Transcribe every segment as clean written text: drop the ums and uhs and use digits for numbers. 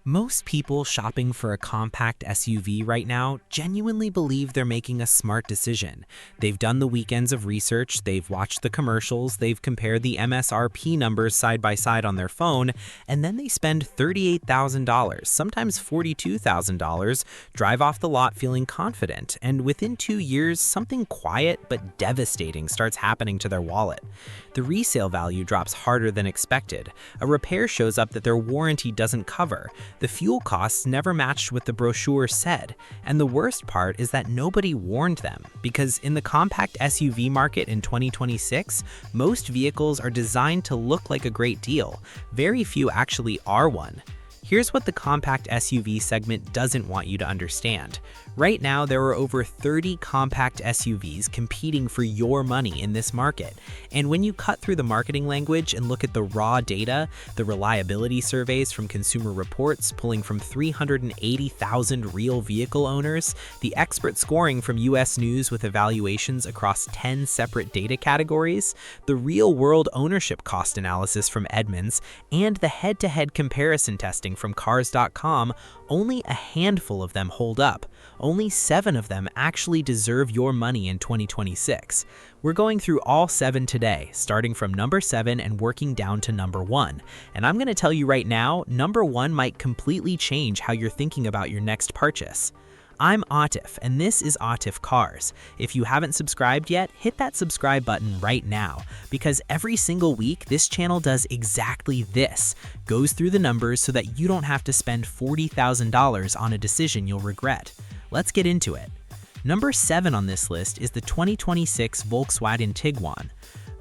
Most people shopping for a compact SUV right now genuinely believe they're making a smart decision. They've done the weekends of research, they've watched the commercials, they've compared the MSRP numbers side by side on their phone, and then they spend $38,000, sometimes $42,000, drive off the lot feeling confident, and within 2 years, something quiet but devastating starts happening to their wallet. The resale value drops harder than expected. A repair shows up that their warranty doesn't cover. The fuel costs never matched what the brochure said, and the worst part is that nobody warned them, because in the compact SUV market in 2026, most vehicles are designed to look like a great deal. Very few actually are one. Here's what the compact SUV segment doesn't want you to understand. Right now, there are over 30 compact SUVs competing for your money in this market. And when you cut through the marketing language and look at the raw data, the reliability surveys from Consumer Reports pulling from 380,000 real vehicle owners, the expert scoring from US News with evaluations across 10 separate data categories, the real-world ownership cost analysis from Edmunds, and the head-to-head comparison testing from Cars.com, only a handful of them hold up. Only 7 of them actually deserve your money in 2026. We're going through all 7 today, starting from number 7 and working down to number 1. And I'm going to tell you right now, number 1 might completely change how you're thinking about your next purchase. I'm Atif, and this is Atif Cars. If you haven't subscribed yet, hit that subscribe button right now, because every single week, this channel does exactly this, goes through the numbers so that you don't have to spend $40,000 on a decision you'll regret. Let's get into it. Number 7 on this list is the 2026 Volkswagen Tiguan.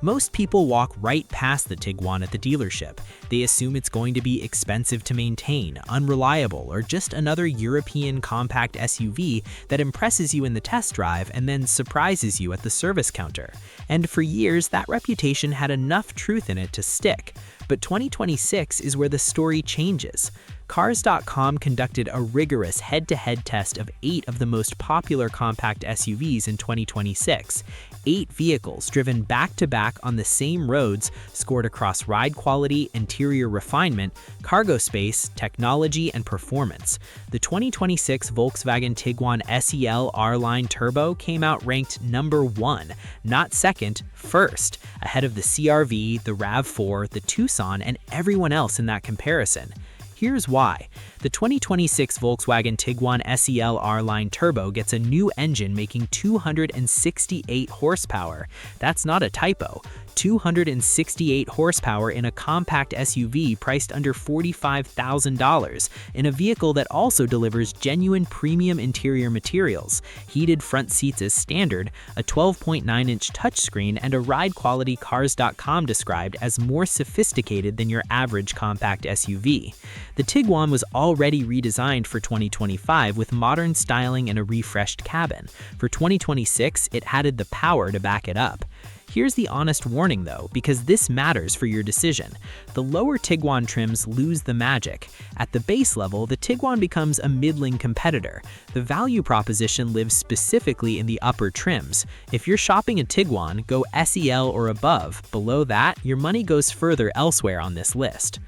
Most people walk right past the Tiguan at the dealership. They assume it's going to be expensive to maintain, unreliable, or just another European compact SUV that impresses you in the test drive and then surprises you at the service counter. And for years, that reputation had enough truth in it to stick. But 2026 is where the story changes. Cars.com conducted a rigorous head-to-head test of 8 of the most popular compact SUVs in 2026. 8 vehicles driven back-to-back on the same roads scored across ride quality, interior refinement, cargo space, technology, and performance. The 2026 Volkswagen Tiguan SEL R-Line Turbo came out ranked number 1, not second, first, ahead of the CR-V, the RAV4, the Tucson, and everyone else in that comparison. Here's why. The 2026 Volkswagen Tiguan SEL R-Line Turbo gets a new engine making 268 horsepower. That's not a typo. 268 horsepower in a compact SUV priced under $45,000, in a vehicle that also delivers genuine premium interior materials, heated front seats as standard, a 12.9-inch touchscreen, and a ride quality Cars.com described as more sophisticated than your average compact SUV. The Tiguan was already redesigned for 2025 with modern styling and a refreshed cabin. For 2026, it added the power to back it up. Here's the honest warning though, because this matters for your decision. The lower Tiguan trims lose the magic. At the base level, the Tiguan becomes a middling competitor. The value proposition lives specifically in the upper trims. If you're shopping a Tiguan, go SEL or above. Below that, your money goes further elsewhere on this list.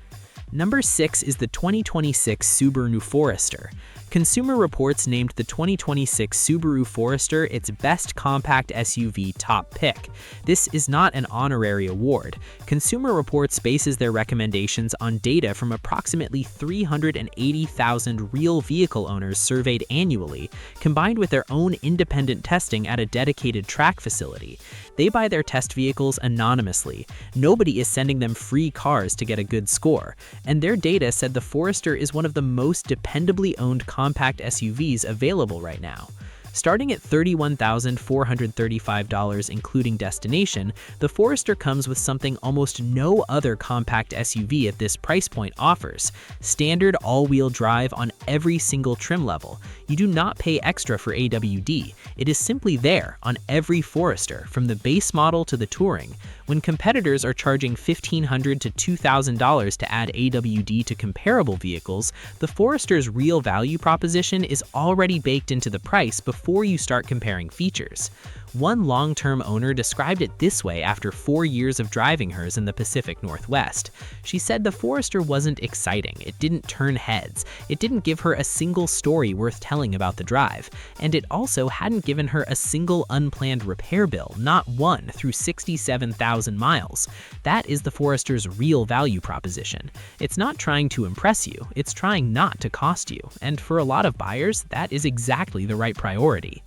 Number 6 is the 2026 Subaru Forester. Consumer Reports named the 2026 Subaru Forester its best compact SUV top pick. This is not an honorary award. Consumer Reports bases their recommendations on data from approximately 380,000 real vehicle owners surveyed annually, combined with their own independent testing at a dedicated track facility. They buy their test vehicles anonymously. Nobody is sending them free cars to get a good score. And their data said the Forester is one of the most dependably owned compact SUVs available right now. Starting at $31,435 including destination, the Forester comes with something almost no other compact SUV at this price point offers: standard all-wheel drive on every single trim level. You do not pay extra for AWD. It is simply there on every Forester, from the base model to the Touring. When competitors are charging $1,500 to $2,000 to add AWD to comparable vehicles, the Forester's real value proposition is already baked into the price before you start comparing features. One long-term owner described it this way after 4 years of driving hers in the Pacific Northwest. She said the Forester wasn't exciting, it didn't turn heads, it didn't give her a single story worth telling about the drive, and it also hadn't given her a single unplanned repair bill, not one, through 67,000 miles. That is the Forester's real value proposition. It's not trying to impress you, it's trying not to cost you, and for a lot of buyers, that is exactly the right priority.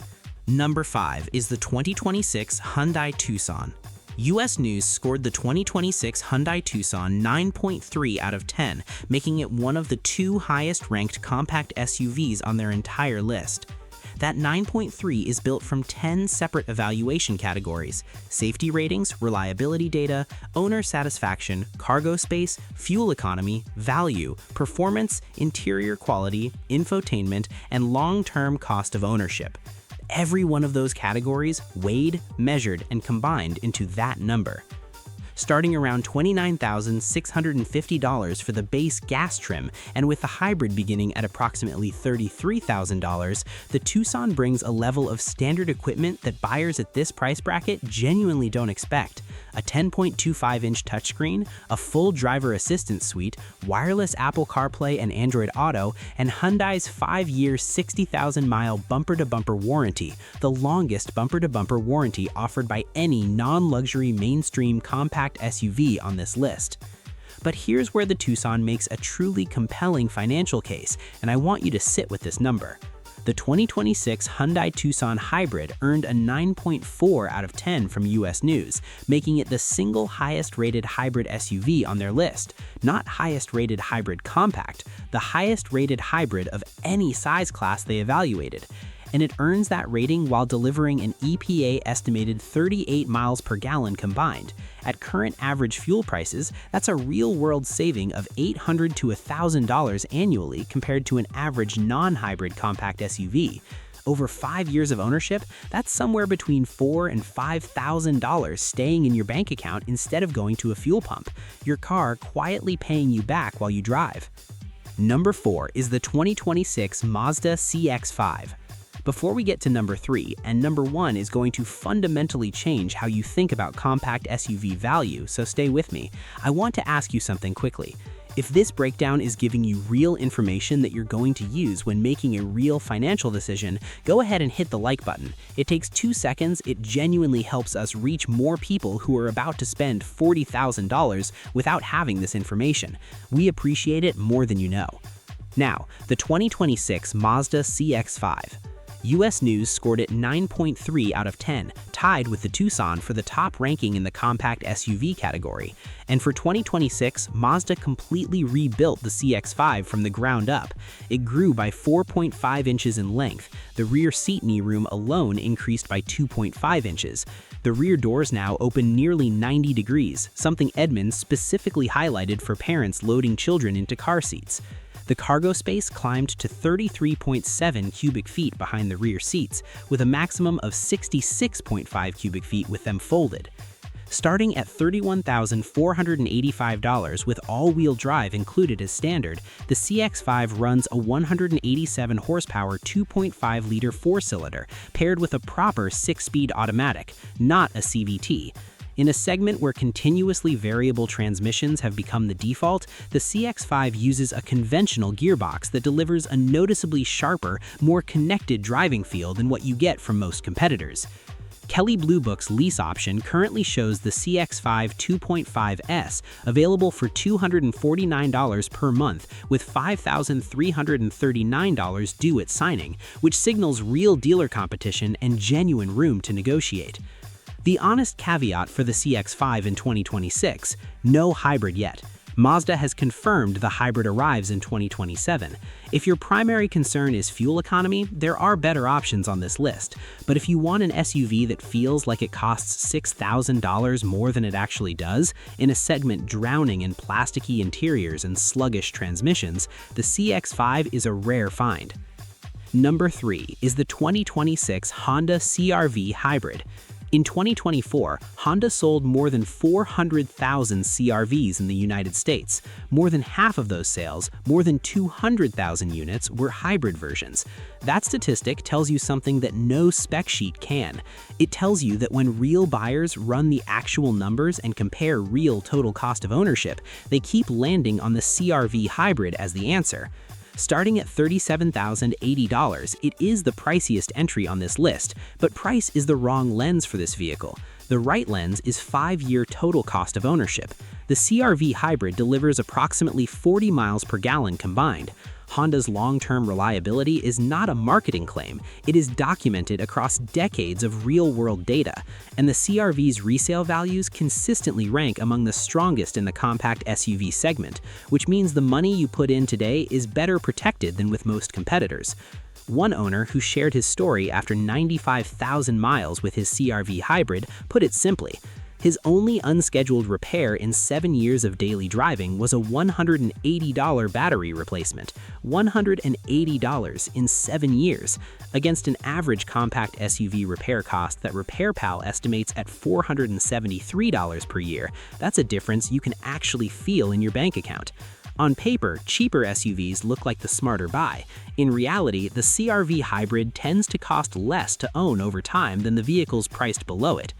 Number 5 is the 2026 Hyundai Tucson. US News scored the 2026 Hyundai Tucson 9.3 out of 10, making it one of the 2 highest-ranked compact SUVs on their entire list. That 9.3 is built from 10 separate evaluation categories: safety ratings, reliability data, owner satisfaction, cargo space, fuel economy, value, performance, interior quality, infotainment, and long-term cost of ownership. Every one of those categories weighed, measured, and combined into that number. Starting around $29,650 for the base gas trim, and with the hybrid beginning at approximately $33,000, the Tucson brings a level of standard equipment that buyers at this price bracket genuinely don't expect. A 10.25-inch touchscreen, a full driver assistance suite, wireless Apple CarPlay and Android Auto, and Hyundai's 5-year, 60,000-mile bumper-to-bumper warranty, the longest bumper-to-bumper warranty offered by any non-luxury mainstream compact SUV on this list. But here's where the Tucson makes a truly compelling financial case, and I want you to sit with this number. The 2026 Hyundai Tucson Hybrid earned a 9.4 out of 10 from US News, making it the single highest-rated hybrid SUV on their list. Not highest-rated hybrid compact, the highest-rated hybrid of any size class they evaluated. And it earns that rating while delivering an EPA-estimated 38 miles per gallon combined. At current average fuel prices, that's a real-world saving of $800 to $1,000 annually compared to an average non-hybrid compact SUV. Over 5 years of ownership, that's somewhere between $4,000 and $5,000 staying in your bank account instead of going to a fuel pump. Your car quietly paying you back while you drive. Number 4 is the 2026 Mazda CX-5. Before we get to number 3, and number 1 is going to fundamentally change how you think about compact SUV value, so stay with me, I want to ask you something quickly. If this breakdown is giving you real information that you're going to use when making a real financial decision, go ahead and hit the like button. It takes 2 seconds, it genuinely helps us reach more people who are about to spend $40,000 without having this information. We appreciate it more than you know. Now, the 2026 Mazda CX-5. US News scored it 9.3 out of 10, tied with the Tucson for the top ranking in the compact SUV category. And for 2026, Mazda completely rebuilt the CX-5 from the ground up. It grew by 4.5 inches in length. The rear seat knee room alone increased by 2.5 inches. The rear doors now open nearly 90 degrees, something Edmunds specifically highlighted for parents loading children into car seats. The cargo space climbed to 33.7 cubic feet behind the rear seats, with a maximum of 66.5 cubic feet with them folded. Starting at $31,485 with all-wheel drive included as standard, the CX-5 runs a 187 horsepower 2.5-liter four-cylinder paired with a proper 6-speed automatic, not a CVT. In a segment where continuously variable transmissions have become the default, the CX-5 uses a conventional gearbox that delivers a noticeably sharper, more connected driving feel than what you get from most competitors. Kelley Blue Book's lease option currently shows the CX-5 2.5S available for $249 per month, with $5,339 due at signing, which signals real dealer competition and genuine room to negotiate. The honest caveat for the CX-5 in 2026, no hybrid yet. Mazda has confirmed the hybrid arrives in 2027. If your primary concern is fuel economy, there are better options on this list. But if you want an SUV that feels like it costs $6,000 more than it actually does, in a segment drowning in plasticky interiors and sluggish transmissions, the CX-5 is a rare find. Number 3 is the 2026 Honda CR-V Hybrid. In 2024, Honda sold more than 400,000 CR-Vs in the United States. More than half of those sales, more than 200,000 units, were hybrid versions. That statistic tells you something that no spec sheet can. It tells you that when real buyers run the actual numbers and compare real total cost of ownership, they keep landing on the CR-V hybrid as the answer. Starting at $37,080, it is the priciest entry on this list, but price is the wrong lens for this vehicle. The right lens is 5-year total cost of ownership. The CR-V hybrid delivers approximately 40 miles per gallon combined. Honda's long-term reliability is not a marketing claim. It is documented across decades of real-world data, and the CR-V's resale values consistently rank among the strongest in the compact SUV segment, which means the money you put in today is better protected than with most competitors. One owner who shared his story after 95,000 miles with his CR-V hybrid put it simply: his only unscheduled repair in 7 years of daily driving was a $180 battery replacement. $180 in 7 years, against an average compact SUV repair cost that RepairPal estimates at $473 per year. That's a difference you can actually feel in your bank account. On paper, cheaper SUVs look like the smarter buy. In reality, the CR-V hybrid tends to cost less to own over time than the vehicles priced below it.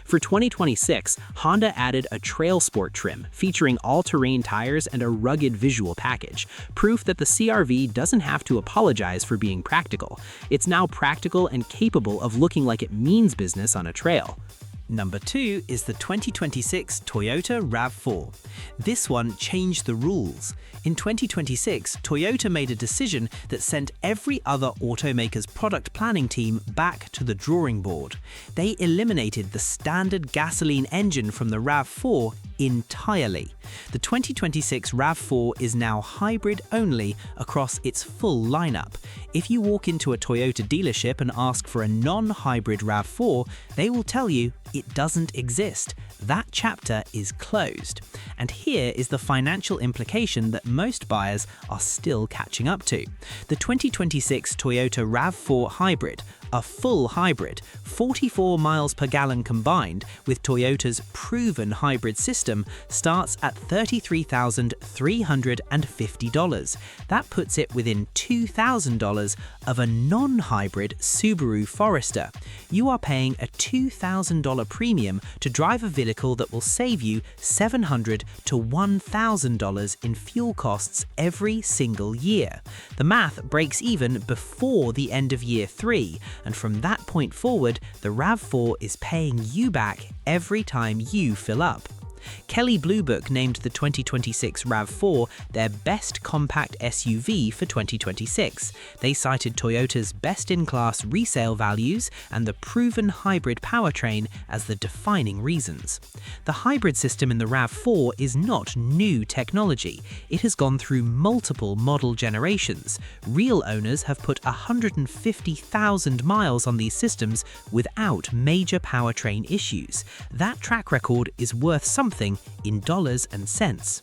For 2026, Honda added a Trail Sport trim featuring all-terrain tires and a rugged visual package, proof that the CR-V doesn't have to apologize for being practical. It's now practical and capable of looking like it means business on a trail. Number 2 is the 2026 Toyota RAV4. This one changed the rules. In 2026, Toyota made a decision that sent every other automaker's product planning team back to the drawing board. They eliminated the standard gasoline engine from the RAV4 entirely. The 2026 RAV4 is now hybrid only across its full lineup. If you walk into a Toyota dealership and ask for a non-hybrid RAV4, they will tell you it doesn't exist. That chapter is closed. And here is the financial implication that most buyers are still catching up to. The 2026 Toyota RAV4 Hybrid, a full hybrid, 44 miles per gallon combined with Toyota's proven hybrid system, starts at $33,350. That puts it within $2,000 of a non-hybrid Subaru Forester. You are paying a $2,000 premium to drive a vehicle that will save you $700 to $1,000 in fuel costs every single year. The math breaks even before the end of year 3, and from that point forward, the RAV4 is paying you back every time you fill up. Kelley Blue Book named the 2026 RAV4 their best compact SUV for 2026. They cited Toyota's best-in-class resale values and the proven hybrid powertrain as the defining reasons. The hybrid system in the RAV4 is not new technology. It has gone through multiple model generations. Real owners have put 150,000 miles on these systems without major powertrain issues. That track record is worth something in dollars and cents.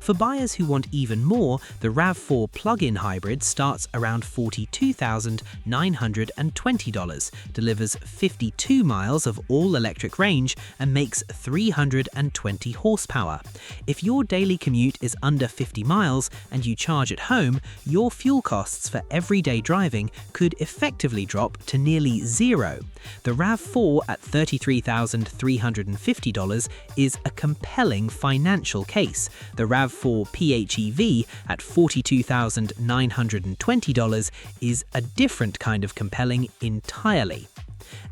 For buyers who want even more, the RAV4 plug-in hybrid starts around $42,920, delivers 52 miles of all-electric range, and makes 320 horsepower. If your daily commute is under 50 miles and you charge at home, your fuel costs for everyday driving could effectively drop to nearly zero. The RAV4 at $33,350 is a compelling financial case. The RAV4 PHEV at $42,920 is a different kind of compelling entirely.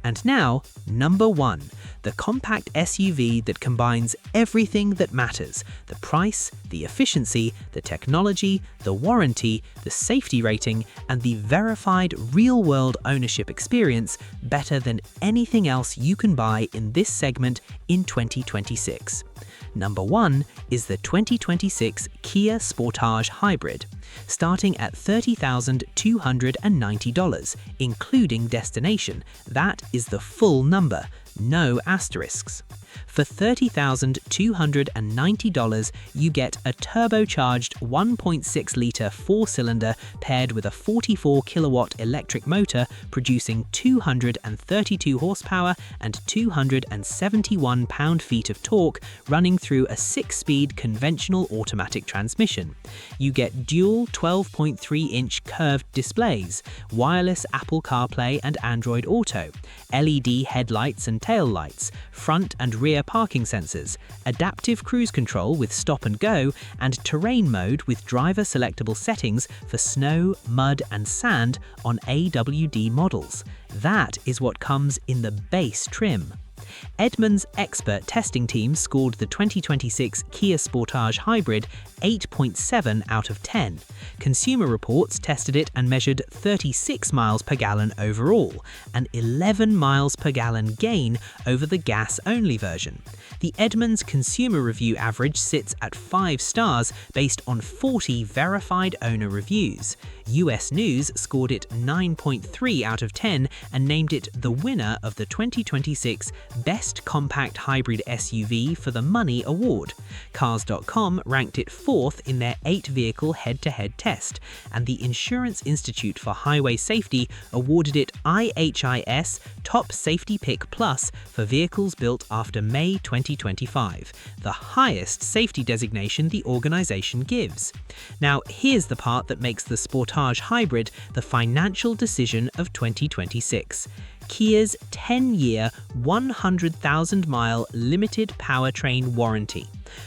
And now, number 1, the compact SUV that combines everything that matters: the price, the efficiency, the technology, the warranty, the safety rating, and the verified real-world ownership experience better than anything else you can buy in this segment in 2026. Number 1 is the 2026 Kia Sportage Hybrid, starting at $30,290, including destination. That is the full number, no asterisks. For $30,290, you get a turbocharged 1.6-liter four-cylinder paired with a 44-kilowatt electric motor producing 232 horsepower and 271 pound-feet of torque running through a 6-speed conventional automatic transmission. You get dual 12.3-inch curved displays, wireless Apple CarPlay and Android Auto, LED headlights and tail lights, front and rear parking sensors, adaptive cruise control with stop and go, and terrain mode with driver selectable settings for snow, mud and sand on AWD models. That is what comes in the base trim. Edmunds' expert testing team scored the 2026 Kia Sportage Hybrid 8.7 out of 10. Consumer Reports tested it and measured 36 miles per gallon overall, an 11 miles per gallon gain over the gas-only version. The Edmunds Consumer Review average sits at 5 stars based on 40 verified owner reviews. US News scored it 9.3 out of 10 and named it the winner of the 2026 Best Compact Hybrid SUV for the Money Award. Cars.com ranked it 4th in their 8-vehicle head-to-head test, and the Insurance Institute for Highway Safety awarded it IHIS Top Safety Pick Plus for vehicles built after May 2025, the highest safety designation the organization gives. Now, here's the part that makes the Sportage Hybrid the financial decision of 2026. Kia's 10-year, 100,000-mile limited powertrain warranty.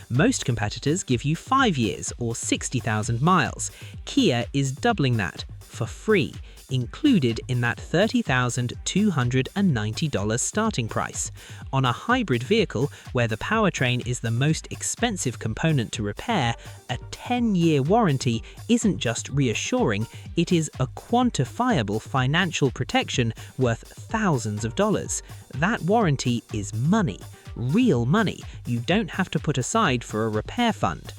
Most competitors give you 5 years or 60,000 miles. Kia is doubling that for free, included in that $30,290 starting price. On a hybrid vehicle where the powertrain is the most expensive component to repair, a 10-year warranty isn't just reassuring, it is a quantifiable financial protection worth thousands of dollars. That warranty is money, real money you don't have to put aside for a repair fund.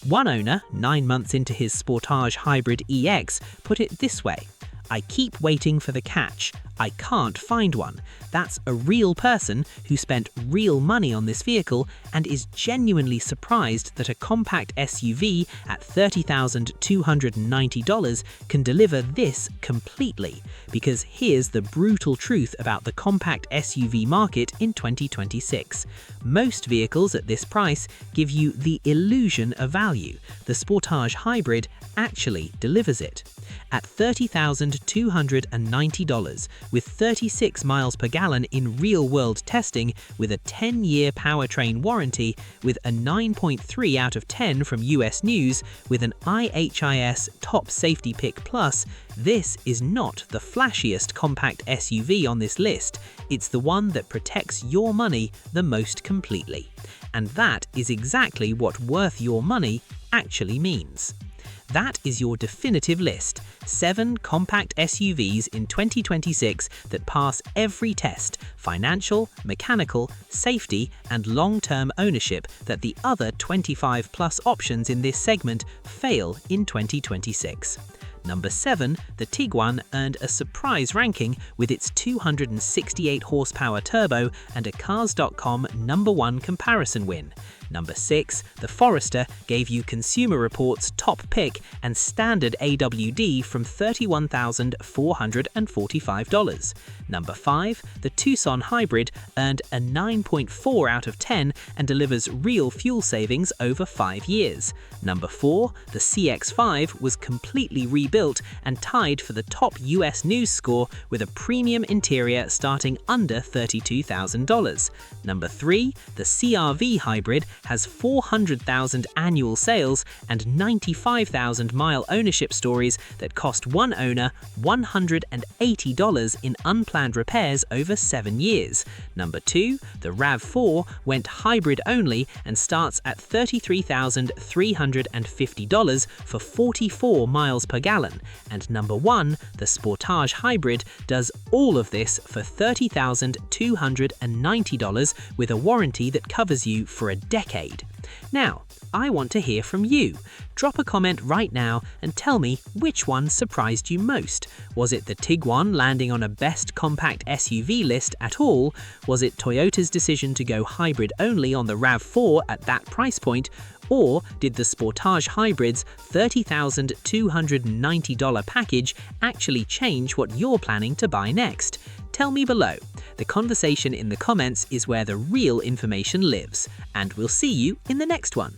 One owner, 9 months into his Sportage Hybrid EX, put it this way: "I keep waiting for the catch. I can't find one." That's a real person who spent real money on this vehicle and is genuinely surprised that a compact SUV at $30,290 can deliver this completely. Because here's the brutal truth about the compact SUV market in 2026. Most vehicles at this price give you the illusion of value. The Sportage Hybrid actually delivers it. At $30,290, with 36 miles per gallon in real-world testing, with a 10-year powertrain warranty, with a 9.3 out of 10 from US News, with an IHIS Top Safety Pick Plus, this is not the flashiest compact SUV on this list. It's the one that protects your money the most completely. And that is exactly what worth your money actually means. That is your definitive list. 7 compact SUVs in 2026 that pass every test: financial, mechanical, safety, and long-term ownership that the other 25+ options in this segment fail in 2026. Number 7, the Tiguan earned a surprise ranking with its 268 horsepower turbo and a Cars.com #1 comparison win. Number 6, the Forester gave you Consumer Reports' top pick and standard AWD from $31,445. Number 5, the Tucson Hybrid earned a 9.4 out of 10 and delivers real fuel savings over 5 years. Number 4, the CX-5 was completely rebuilt and tied for the top US News score with a premium interior starting under $32,000. Number 3, the CR-V Hybrid has 400,000 annual sales and 95,000 mile ownership stories that cost one owner $180 in unplanned repairs over 7 years. Number 2, the RAV4 went hybrid only and starts at $33,350 for 44 miles per gallon. And number 1, the Sportage Hybrid, does all of this for $30,290 with a warranty that covers you for a decade decade. Now, I want to hear from you. Drop a comment right now and tell me which one surprised you most. Was it the Tiguan landing on a best compact SUV list at all? Was it Toyota's decision to go hybrid only on the RAV4 at that price point? Or did the Sportage Hybrid's $30,290 package actually change what you're planning to buy next? Tell me below. The conversation in the comments is where the real information lives, and we'll see you in the next one.